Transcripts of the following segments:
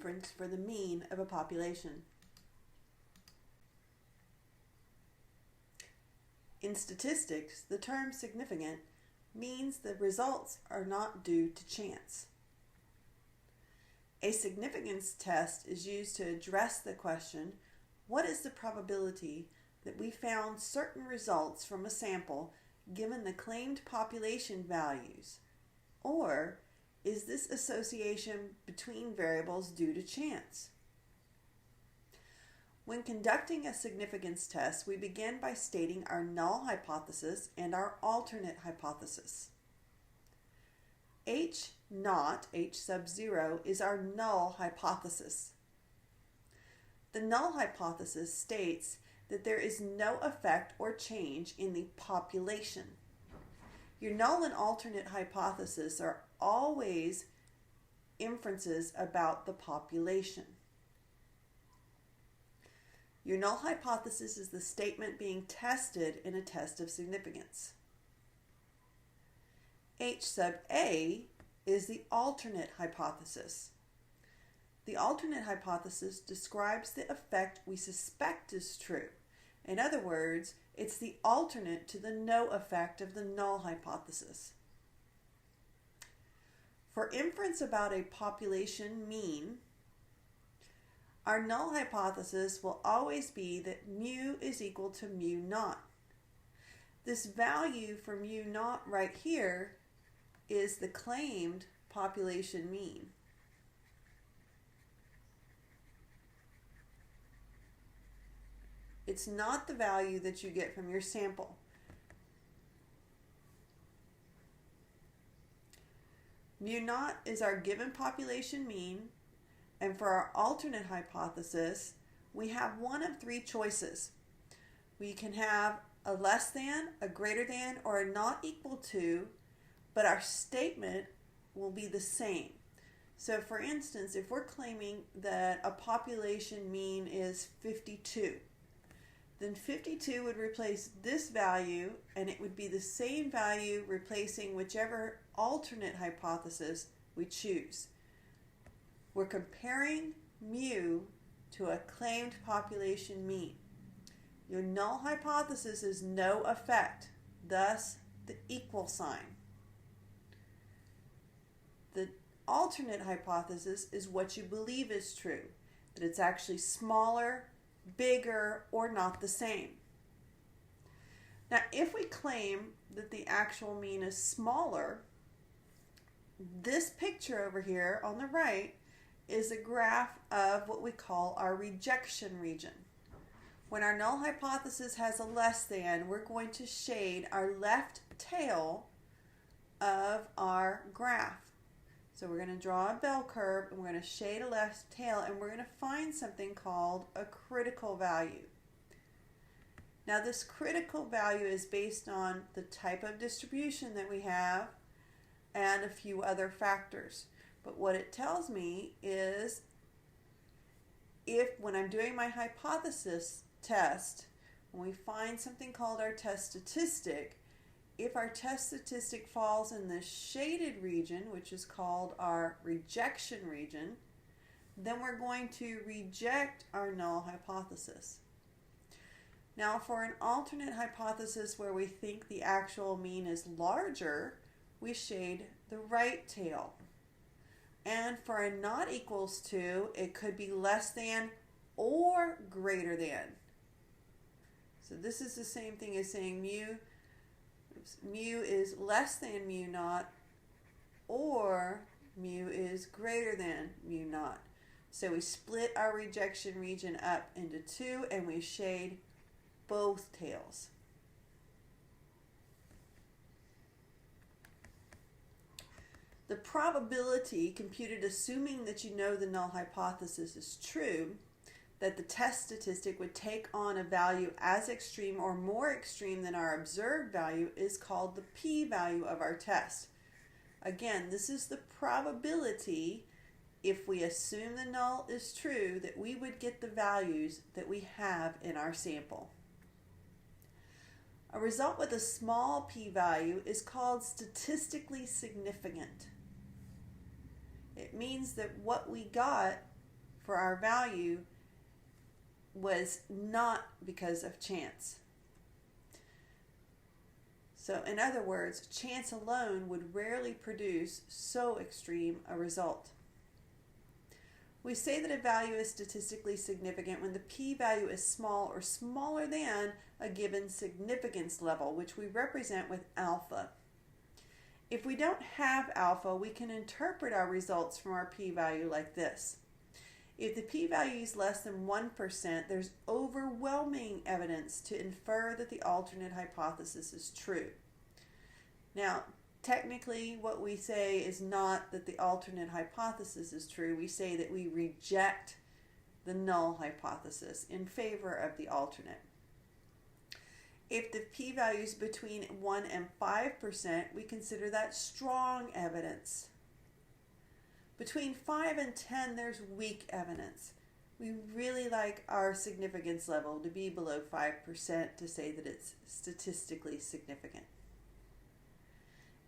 inference for the mean of a population. In statistics, the term significant means the results are not due to chance. A significance test is used to address the question, what is the probability that we found certain results from a sample given the claimed population values? Or is this association between variables due to chance? When conducting a significance test, we begin by stating our null hypothesis and our alternate hypothesis. H naught, H sub 0, is our null hypothesis. The null hypothesis states that there is no effect or change in the population. Your null and alternate hypothesis are always inferences about the population. Your null hypothesis is the statement being tested in a test of significance. H sub A is the alternate hypothesis. The alternate hypothesis describes the effect we suspect is true. In other words, it's the alternate to the no effect of the null hypothesis. For inference about a population mean, our null hypothesis will always be that mu is equal to mu naught. This value for mu naught right here is the claimed population mean. It's not the value that you get from your sample. Mu naught is our given population mean, and for our alternate hypothesis, we have one of three choices. We can have a less than, a greater than, or a not equal to, but our statement will be the same. So for instance, if we're claiming that a population mean is 52, then 52 would replace this value, and it would be the same value replacing whichever alternate hypothesis we choose. We're comparing mu to a claimed population mean. Your null hypothesis is no effect, thus the equal sign. The alternate hypothesis is what you believe is true, that it's actually smaller, bigger, or not the same. Now, if we claim that the actual mean is smaller, this picture over here on the right is a graph of what we call our rejection region. When our null hypothesis has a less than, we're going to shade our left tail of our graph. So we're going to draw a bell curve, and we're going to shade a left tail, and we're going to find something called a critical value. Now this critical value is based on the type of distribution that we have and a few other factors. But what it tells me is if when I'm doing my hypothesis test, when we find something called our test statistic, if our test statistic falls in the shaded region, which is called our rejection region, then we're going to reject our null hypothesis. Now for an alternate hypothesis where we think the actual mean is larger, we shade the right tail. And for a not equals to, it could be less than or greater than. So this is the same thing as saying mu is less than mu naught, or mu is greater than mu naught. So we split our rejection region up into two, and we shade both tails. The probability computed assuming that you know the null hypothesis is true, that the test statistic would take on a value as extreme or more extreme than our observed value, is called the p-value of our test. Again, this is the probability, if we assume the null is true, that we would get the values that we have in our sample. A result with a small p-value is called statistically significant. It means that what we got for our value was not because of chance. So in other words, chance alone would rarely produce so extreme a result. We say that a value is statistically significant when the p-value is small or smaller than a given significance level, which we represent with alpha. If we don't have alpha, we can interpret our results from our p-value like this. If the p-value is less than 1%, there's overwhelming evidence to infer that the alternate hypothesis is true. Now, technically, what we say is not that the alternate hypothesis is true. We say that we reject the null hypothesis in favor of the alternate. If the p-value is between 1 and 5%, we consider that strong evidence. Between 5 and 10, there's weak evidence. We really like our significance level to be below 5% to say that it's statistically significant.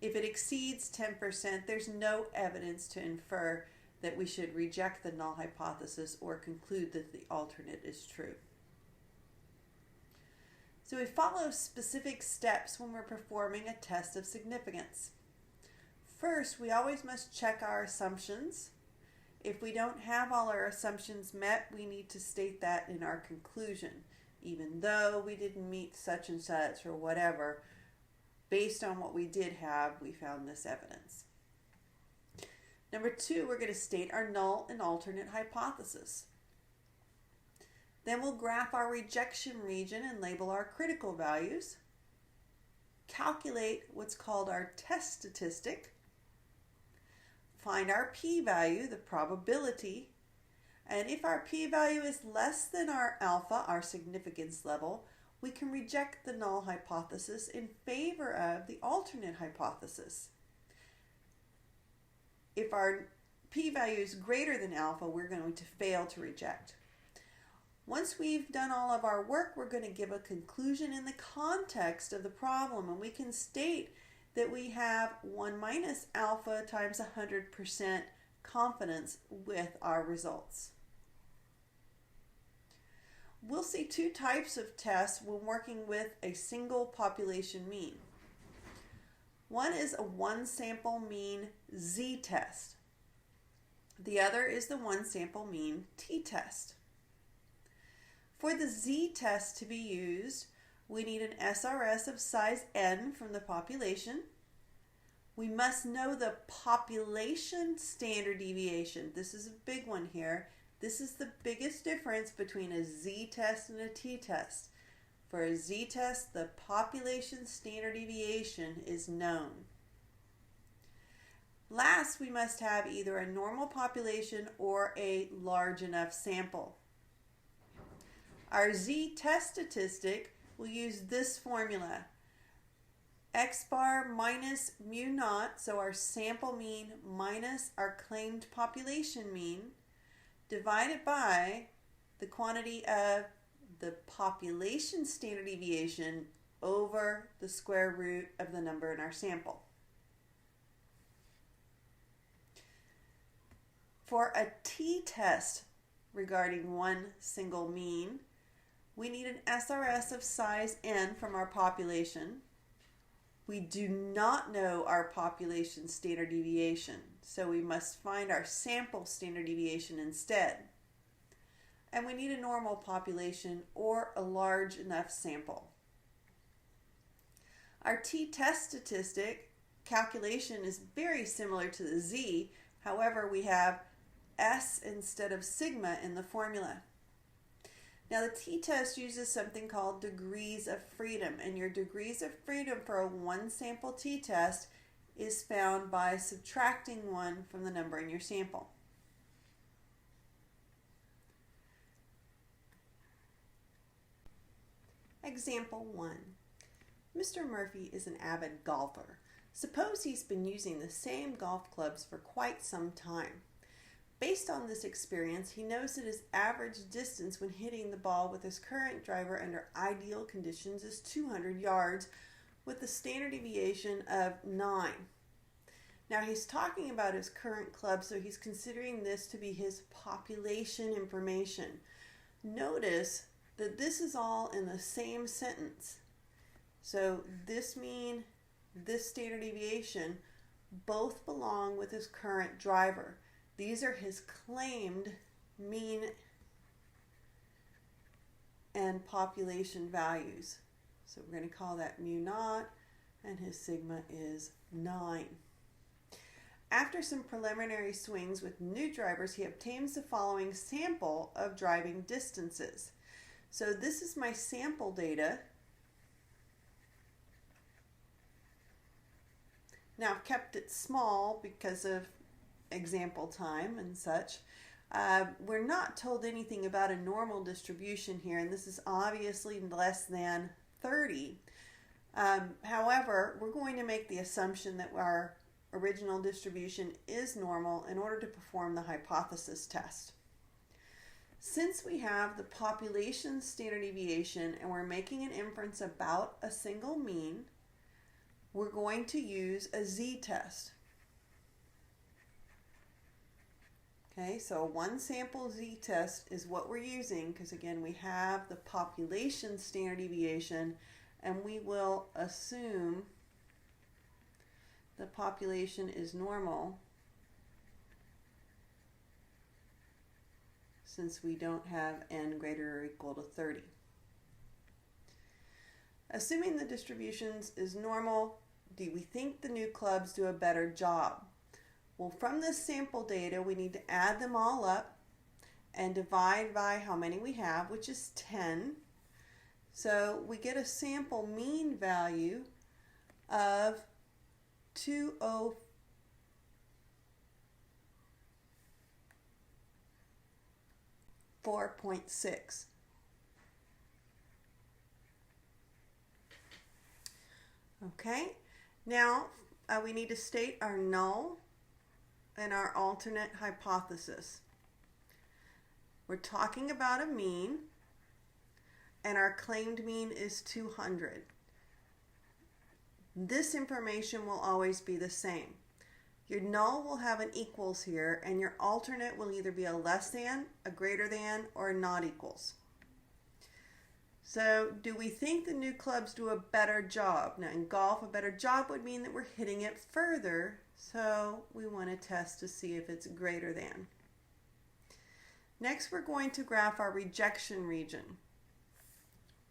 If it exceeds 10%, there's no evidence to infer that we should reject the null hypothesis or conclude that the alternate is true. So we follow specific steps when we're performing a test of significance. First, we always must check our assumptions. If we don't have all our assumptions met, we need to state that in our conclusion. Even though we didn't meet such and such or whatever, based on what we did have, we found this evidence. Number 2, we're going to state our null and alternate hypothesis. Then we'll graph our rejection region and label our critical values. Calculate what's called our test statistic. Find our p-value, the probability. And if our p-value is less than our alpha, our significance level, we can reject the null hypothesis in favor of the alternate hypothesis. If our p-value is greater than alpha, we're going to fail to reject. Once we've done all of our work, we're going to give a conclusion in the context of the problem, and we can state that we have 1 minus alpha times 100% confidence with our results. We'll see 2 types of tests when working with a single population mean. One is a one sample mean z-test. The other is the one sample mean t-test. For the z-test to be used, we need an SRS of size n from the population. We must know the population standard deviation. This is a big one here. This is the biggest difference between a z-test and a t-test. For a z-test, the population standard deviation is known. Last, we must have either a normal population or a large enough sample. Our z-test statistic will use this formula. X bar minus mu naught, so our sample mean minus our claimed population mean, divided by the quantity of the population standard deviation over the square root of the number in our sample. For a t-test regarding one single mean, we need an SRS of size n from our population. We do not know our population standard deviation, so we must find our sample standard deviation instead. And we need a normal population or a large enough sample. Our t-test statistic calculation is very similar to the z, however we have s instead of sigma in the formula. Now the t-test uses something called degrees of freedom, and your degrees of freedom for a one sample t-test is found by subtracting 1 from the number in your sample. Example 1. Mr. Murphy is an avid golfer. Suppose he's been using the same golf clubs for quite some time. Based on this experience, he knows that his average distance when hitting the ball with his current driver under ideal conditions is 200 yards with a standard deviation of 9. Now he's talking about his current club, so he's considering this to be his population information. Notice that this is all in the same sentence. So this mean, this standard deviation, both belong with his current driver. These are his claimed mean and population values. So we're going to call that mu naught, and his sigma is 9. After some preliminary swings with new drivers, he obtains the following sample of driving distances. So this is my sample data. Now I've kept it small because of example time and such. We're not told anything about a normal distribution here, and this is obviously less than 30. However, we're going to make the assumption that our original distribution is normal in order to perform the hypothesis test. Since we have the population standard deviation and we're making an inference about a single mean, we're going to use a z-test. Okay, so one sample z-test is what we're using because again we have the population standard deviation and we will assume the population is normal since we don't have n greater or equal to 30. Assuming the distributions is normal, do we think the new clubs do a better job? Well, from this sample data, we need to add them all up and divide by how many we have, which is 10. So we get a sample mean value of 204.6. Okay, now we need to state our null and our alternate hypothesis. We're talking about a mean, and our claimed mean is 200. This information will always be the same. Your null will have an equals here, and your alternate will either be a less than, a greater than, or a not equals. So, do we think the new clubs do a better job? Now, in golf, a better job would mean that we're hitting it further, so we want to test to see if it's greater than. Next, we're going to graph our rejection region.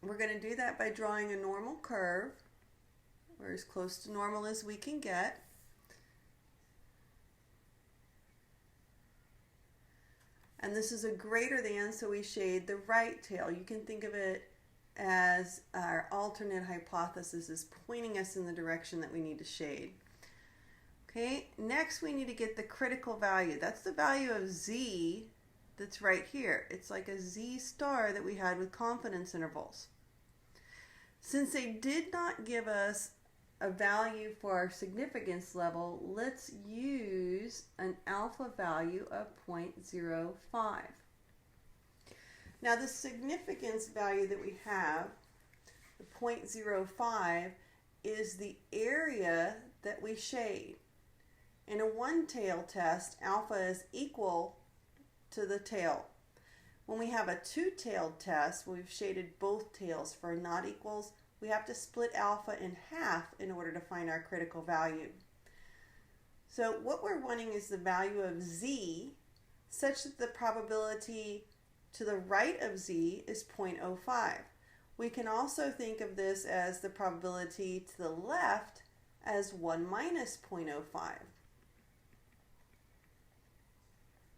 We're going to do that by drawing a normal curve, or as close to normal as we can get. And this is a greater than, so we shade the right tail. You can think of it as our alternate hypothesis is pointing us in the direction that we need to shade. Okay, next we need to get the critical value. That's the value of z that's right here. It's like a z star that we had with confidence intervals. Since they did not give us a value for our significance level, let's use an alpha value of 0.05. Now the significance value that we have, the 0.05, is the area that we shade. In a one-tail test, alpha is equal to the tail. When we have a two-tailed test, we've shaded both tails for not equals, we have to split alpha in half in order to find our critical value. So what we're wanting is the value of z such that the probability to the right of z is 0.05. We can also think of this as the probability to the left as 1 minus 0.05.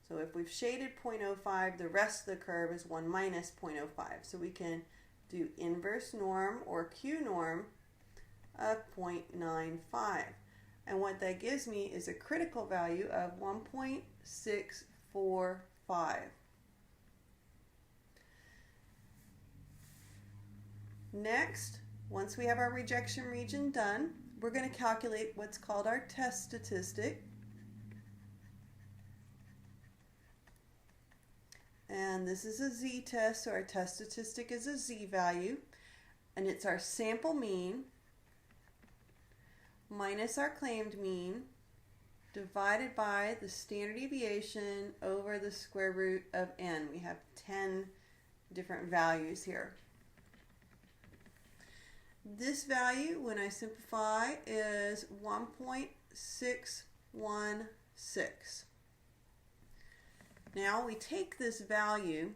So if we've shaded 0.05, the rest of the curve is 1 minus 0.05. So we can do inverse norm or Q norm of 0.95. And what that gives me is a critical value of 1.645. Next, once we have our rejection region done, we're going to calculate what's called our test statistic. And this is a z-test, so our test statistic is a z-value. And it's our sample mean minus our claimed mean divided by the standard deviation over the square root of n. We have 10 different values here. This value, when I simplify, is 1.616. Now we take this value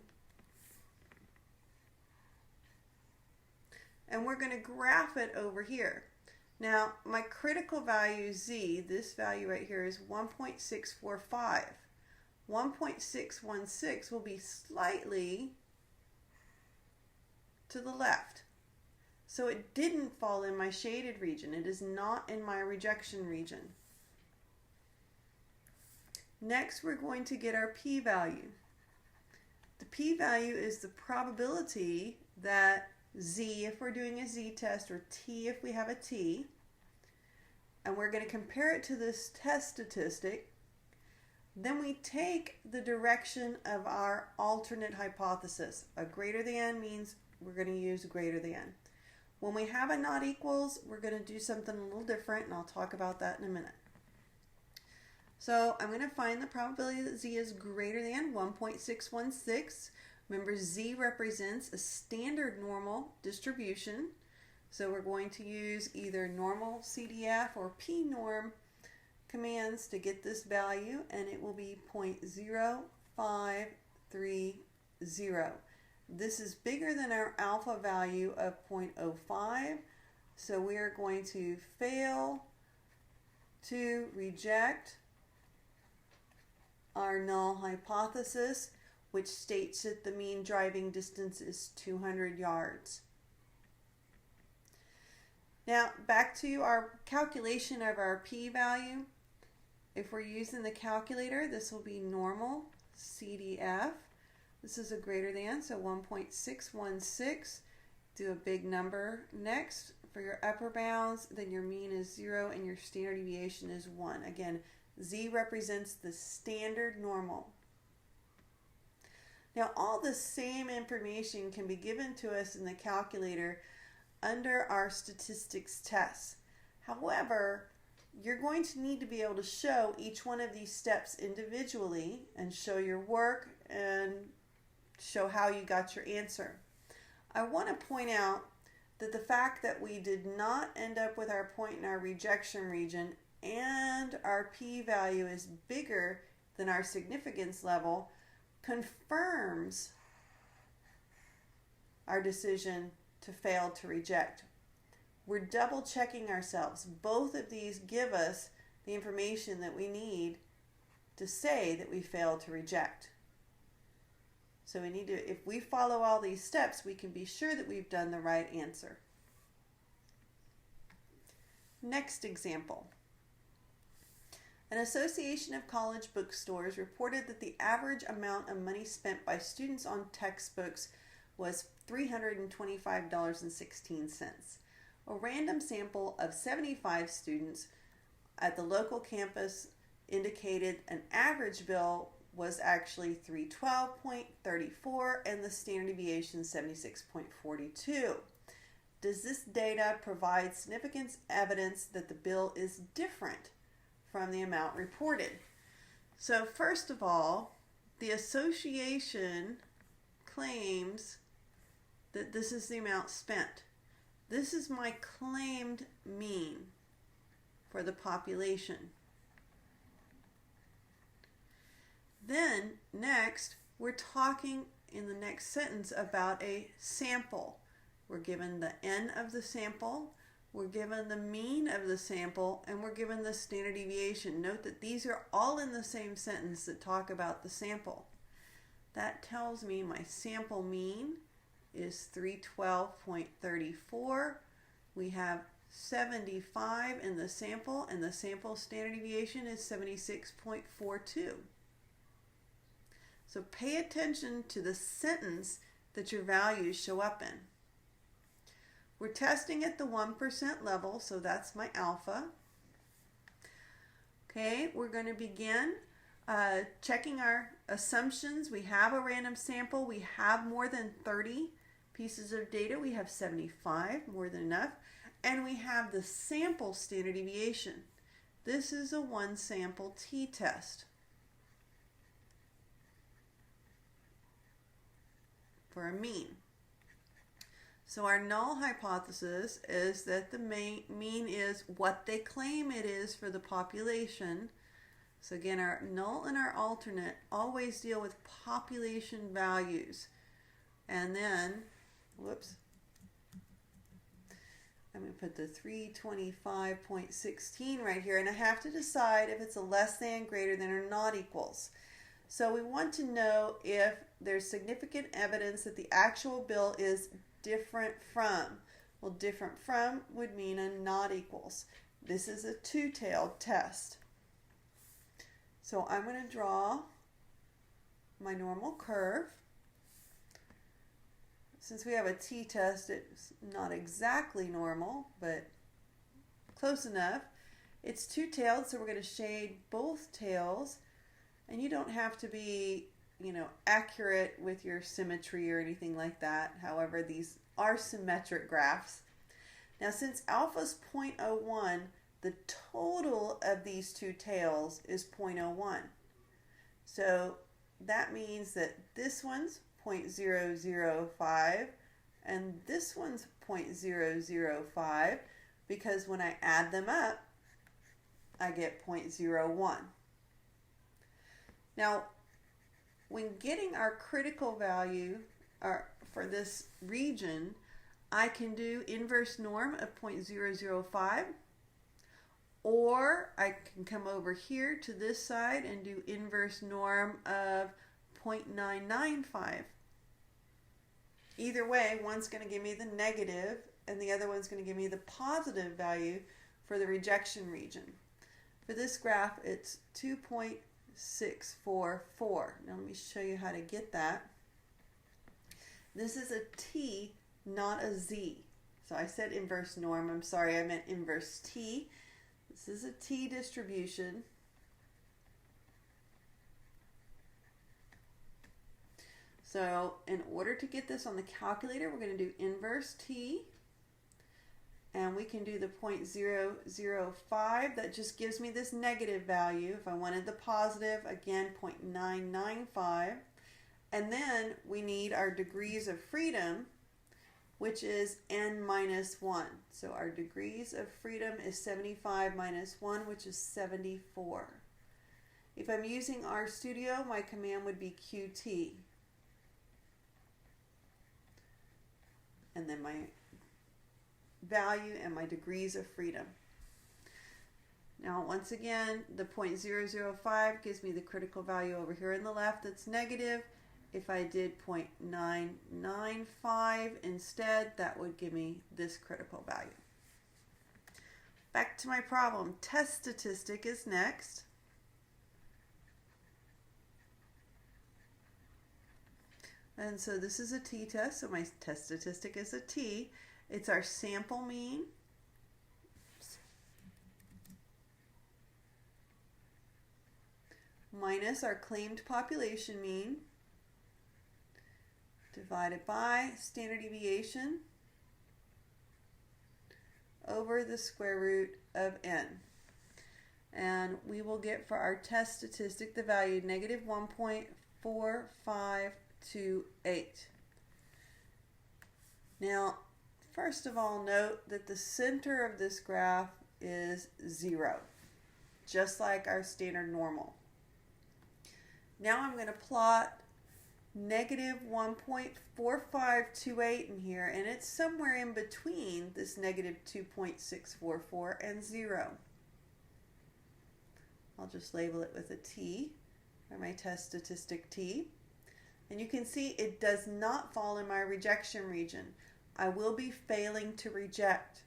and we're going to graph it over here. Now my critical value z, this value right here, is 1.645. 1.616 will be slightly to the left. So it didn't fall in my shaded region. It is not in my rejection region. Next, we're going to get our p-value. The p-value is the probability that z, if we're doing a z-test, or t if we have a t, and we're going to compare it to this test statistic. Then we take the direction of our alternate hypothesis. A greater than means we're going to use greater than. When we have a not equals, we're going to do something a little different, and I'll talk about that in a minute. So I'm going to find the probability that z is greater than 1.616. Remember, z represents a standard normal distribution. So we're going to use either normal CDF or pnorm commands to get this value, and it will be 0.0530. This is bigger than our alpha value of 0.05, so we are going to fail to reject our null hypothesis, which states that the mean driving distance is 200 yards. Now back to our calculation of our p-value. If we're using the calculator, this will be normal CDF. This is a greater than, so 1.616. Do a big number next for your upper bounds. Then your mean is 0 and your standard deviation is 1. Again, z represents the standard normal. Now all the same information can be given to us in the calculator under our statistics tests. However, you're going to need to be able to show each one of these steps individually and show your work and show how you got your answer. I want to point out that the fact that we did not end up with our point in our rejection region and our p-value is bigger than our significance level confirms our decision to fail to reject. We're double checking ourselves. Both of these give us the information that we need to say that we failed to reject. So we need to, if we follow all these steps, we can be sure that we've done the right answer. Next example. An association of college bookstores reported that the average amount of money spent by students on textbooks was $325.16. A random sample of 75 students at the local campus indicated an average bill was actually $312.34 and the standard deviation 76.42. Does this data provide significant evidence that the bill is different from the amount reported? So first of all, the association claims that this is the amount spent. This is my claimed mean for the population. Then next, we're talking in the next sentence about a sample. We're given the n of the sample, we're given the mean of the sample, and we're given the standard deviation. Note that these are all in the same sentence that talk about the sample. That tells me my sample mean is 312.34. We have 75 in the sample, and the sample standard deviation is 76.42. So pay attention to the sentence that your values show up in. We're testing at the 1% level, so that's my alpha. Okay, we're going to begin checking our assumptions. We have a random sample. We have more than 30 pieces of data. We have 75, more than enough. And we have the sample standard deviation. This is a one sample t-test for a mean. So our null hypothesis is that the mean is what they claim it is for the population. So again, our null and our alternate always deal with population values. And then, whoops, I'm going to put the 325.16 right here, and I have to decide if it's a less than, greater than, or not equals. So we want to know if there's significant evidence that the actual bill is different from. Well, different from would mean a not equals. This is a two-tailed test. So I'm going to draw my normal curve. Since we have a t-test, it's not exactly normal, but close enough. It's two-tailed, so we're going to shade both tails. And you don't have to be, accurate with your symmetry or anything like that. However, these are symmetric graphs. Now, since alpha is 0.01, the total of these two tails is 0.01. So that means that this one's 0.005 and this one's 0.005, because when I add them up, I get 0.01. Now, when getting our critical value for this region, I can do inverse norm of 0.005, or I can come over here to this side and do inverse norm of 0.995. Either way, one's going to give me the negative and the other one's going to give me the positive value for the rejection region. For this graph, it's 2.644. Now let me show you how to get that. This is a t, not a z. So I said inverse norm. I'm sorry, I meant inverse t. This is a t distribution. So in order to get this on the calculator, we're going to do inverse t. And we can do the 0.005. That just gives me this negative value. If I wanted the positive, again, 0.995. And then we need our degrees of freedom, which is n minus 1. So our degrees of freedom is 75 minus 1, which is 74. If I'm using RStudio, my command would be qt. And then my value and my degrees of freedom. Now, once again, the 0.005 gives me the critical value over here on the left that's negative. If I did 0.995 instead, that would give me this critical value. Back to my problem. Test statistic is next. And so this is a t-test, so my test statistic is a t. It's our sample mean minus our claimed population mean divided by standard deviation over the square root of n. And we will get for our test statistic the value negative 1.4528. Now, first of all, note that the center of this graph is 0, just like our standard normal. Now I'm going to plot negative 1.4528 in here, and it's somewhere in between this negative 2.644 and 0. I'll just label it with a t, or my test statistic t. And you can see it does not fall in my rejection region. I will be failing to reject,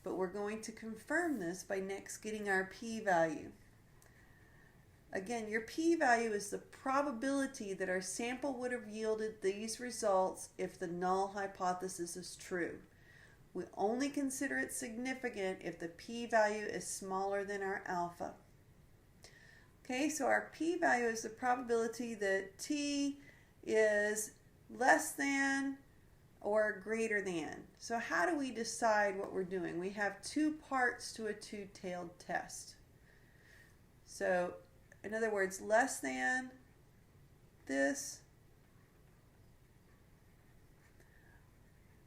but we're going to confirm this by next getting our p-value. Again, your p-value is the probability that our sample would have yielded these results if the null hypothesis is true. We only consider it significant if the p-value is smaller than our alpha. Okay, so our p-value is the probability that t is less than or greater than. So how do we decide what we're doing? We have two parts to a two-tailed test. So, in other words, less than this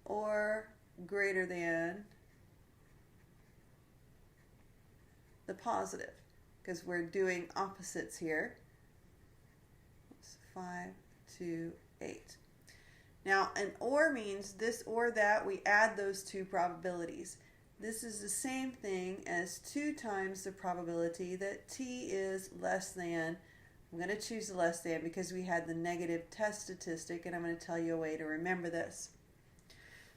or greater than the positive, because we're doing opposites here. 5, 2, 8. Now, an or means this or that. We add those two probabilities. This is the same thing as 2 times the probability that t is less than. I'm going to choose the less than because we had the negative test statistic, and I'm going to tell you a way to remember this.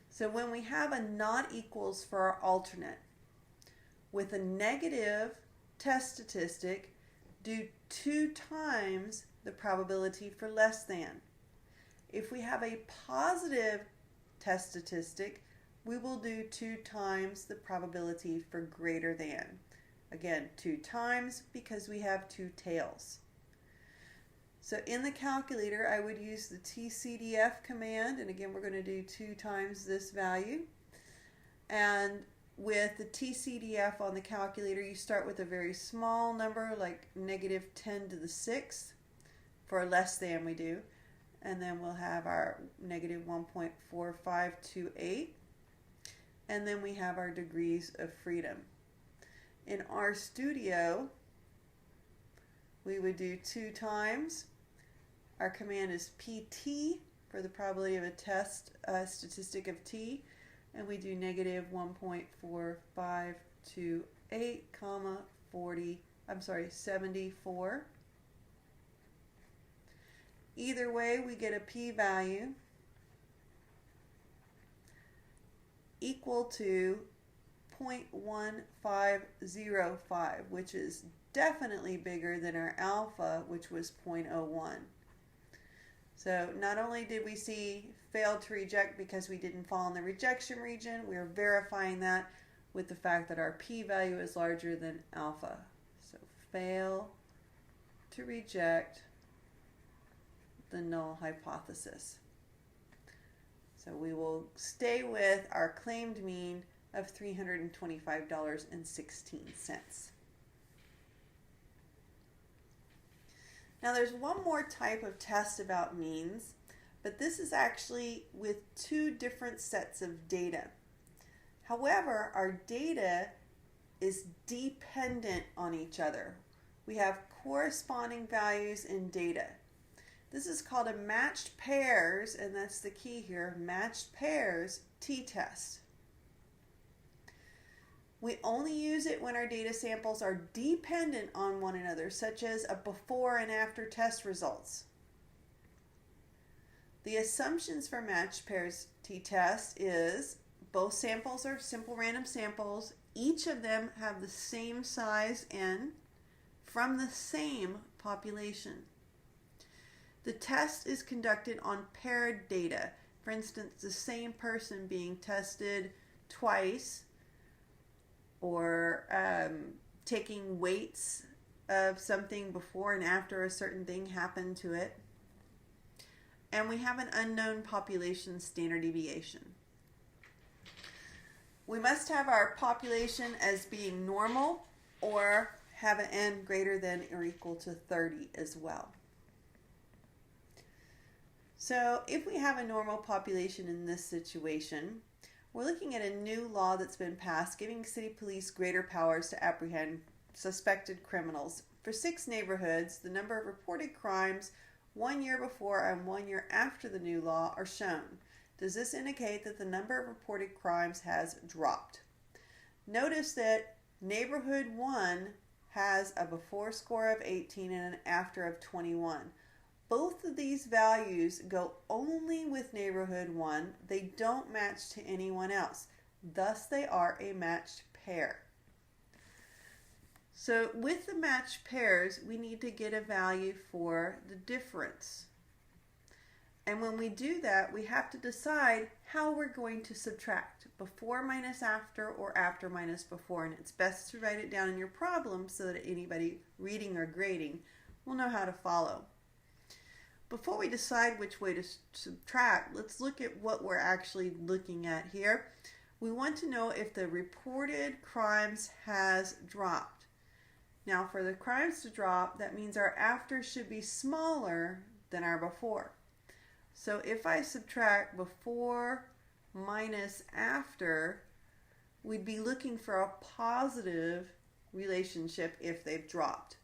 So when we have a not equals for our alternate, with a negative test statistic, do 2 times the probability for less than. If we have a positive test statistic, we will do 2 times the probability for greater than. Again, 2 times because we have 2 tails. So in the calculator, I would use the tcdf command, and again, we're going to do 2 times this value. And with the tcdf on the calculator, you start with a very small number, like negative 10 to the 6th, for less than we do. And then we'll have our negative 1.4528. And then we have our degrees of freedom. In RStudio, we would do 2 times. Our command is pt for the probability of a test statistic of t, and we do negative 1.4528, 74. Either way, we get a p-value equal to 0.1505, which is definitely bigger than our alpha, which was 0.01. So not only did we see failed to reject because we didn't fall in the rejection region, we are verifying that with the fact that our p-value is larger than alpha. So fail to reject the null hypothesis. So we will stay with our claimed mean of $325.16. Now there's one more type of test about means, but this is actually with 2 different sets of data. However, our data is dependent on each other. We have corresponding values in data. This is called a matched pairs, and that's the key here, matched pairs t-test. We only use it when our data samples are dependent on one another, such as a before and after test results. The assumptions for matched pairs t-test is both samples are simple random samples. Each of them have the same size n from the same population. The test is conducted on paired data. For instance, the same person being tested twice, or taking weights of something before and after a certain thing happened to it. And we have an unknown population standard deviation. We must have our population as being normal or have an n greater than or equal to 30 as well. So if we have a normal population in this situation, we're looking at a new law that's been passed giving city police greater powers to apprehend suspected criminals. For 6 neighborhoods, the number of reported crimes 1 year before and 1 year after the new law are shown. Does this indicate that the number of reported crimes has dropped? Notice that neighborhood 1 has a before score of 18 and an after of 21. Both of these values go only with neighborhood 1. They don't match to anyone else. Thus, they are a matched pair. So with the matched pairs, we need to get a value for the difference. And when we do that, we have to decide how we're going to subtract, before minus after or after minus before. And it's best to write it down in your problem so that anybody reading or grading will know how to follow. Before we decide which way to subtract, let's look at what we're actually looking at here. We want to know if the reported crimes has dropped. Now for the crimes to drop, that means our after should be smaller than our before. So if I subtract before minus after, we'd be looking for a positive relationship if they've dropped.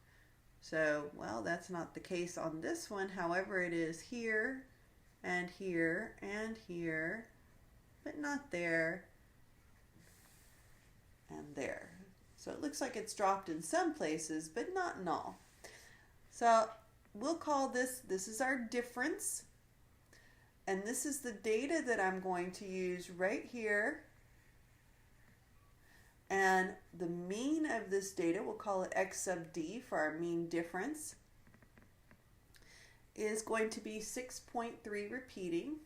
So, well, that's not the case on this one. However, it is here and here and here, but not there and there. So it looks like it's dropped in some places, but not in all. So we'll call this is our difference. And this is the data that I'm going to use right here. And the mean of this data, we'll call it x sub d for our mean difference, is going to be 6.3 repeating.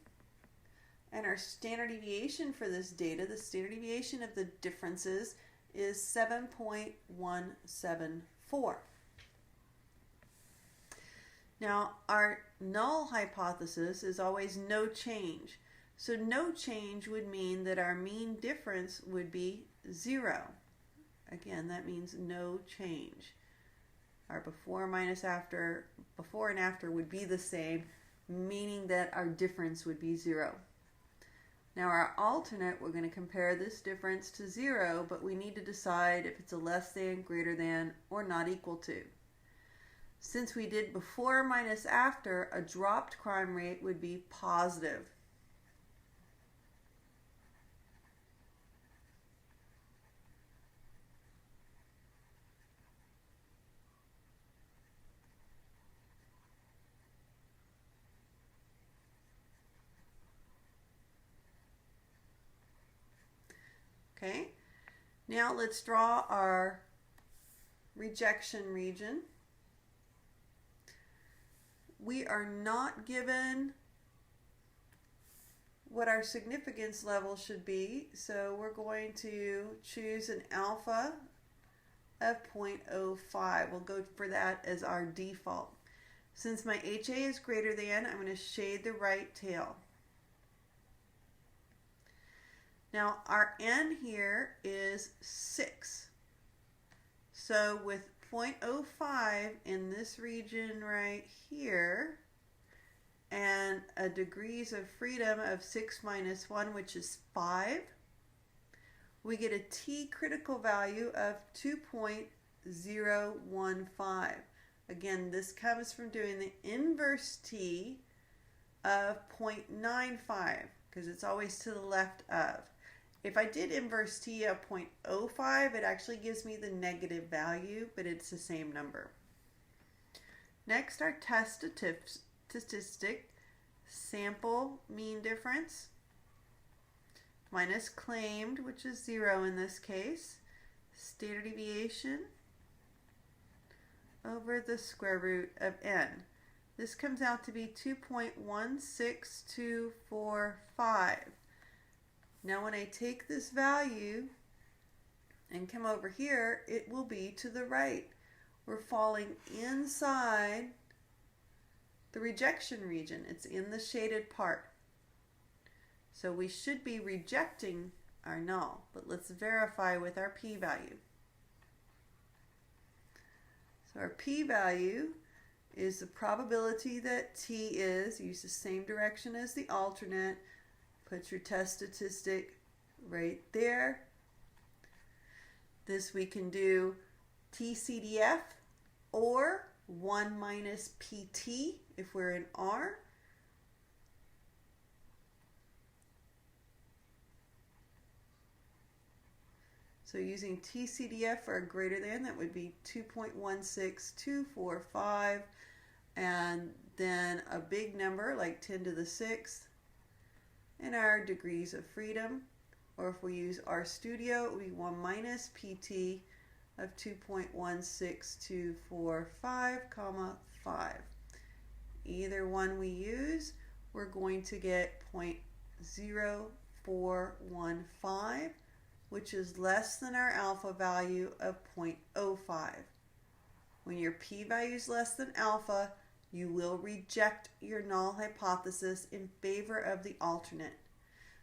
And our standard deviation for this data, the standard deviation of the differences, is 7.174. Now, our null hypothesis is always no change. So no change would mean that our mean difference would be 0. Again, that means no change. Our before minus after, before and after would be the same, meaning that our difference would be 0. Now our alternate, we're going to compare this difference to 0, but we need to decide if it's a less than, greater than, or not equal to. Since we did before minus after, a dropped crime rate would be positive. Okay, now let's draw our rejection region. We are not given what our significance level should be, so we're going to choose an alpha of 0.05. We'll go for that as our default. Since my HA is greater than, I'm going to shade the right tail. Now our n here is 6. So with 0.05 in this region right here, and a degrees of freedom of 6 minus 1, which is 5, we get a t critical value of 2.015. Again, this comes from doing the inverse t of 0.95, because it's always to the left of. If I did inverse t of 0.05, it actually gives me the negative value, but it's the same number. Next, our test statistic, sample mean difference, minus claimed, which is 0 in this case, standard deviation over the square root of n. This comes out to be 2.16245. Now when I take this value and come over here, it will be to the right. We're falling inside the rejection region. It's in the shaded part. So we should be rejecting our null, but let's verify with our p-value. So our p-value is the probability that t is, use the same direction as the alternate, put your test statistic right there. This we can do TCDF or 1 minus PT if we're in R. So using TCDF or greater than, that would be 2.16245, and then a big number like 10 to the 6th. And our degrees of freedom, or if we use RStudio, it would be 1 minus PT of 2.16245, 5. Either one we use, we're going to get 0.0415, which is less than our alpha value of 0.05. When your p-value is less than alpha, you will reject your null hypothesis in favor of the alternate.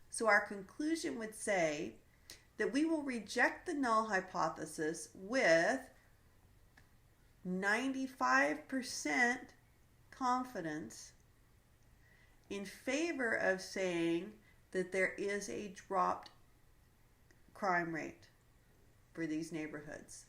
So our conclusion would say that we will reject the null hypothesis with 95% confidence in favor of saying that there is a dropped crime rate for these neighborhoods.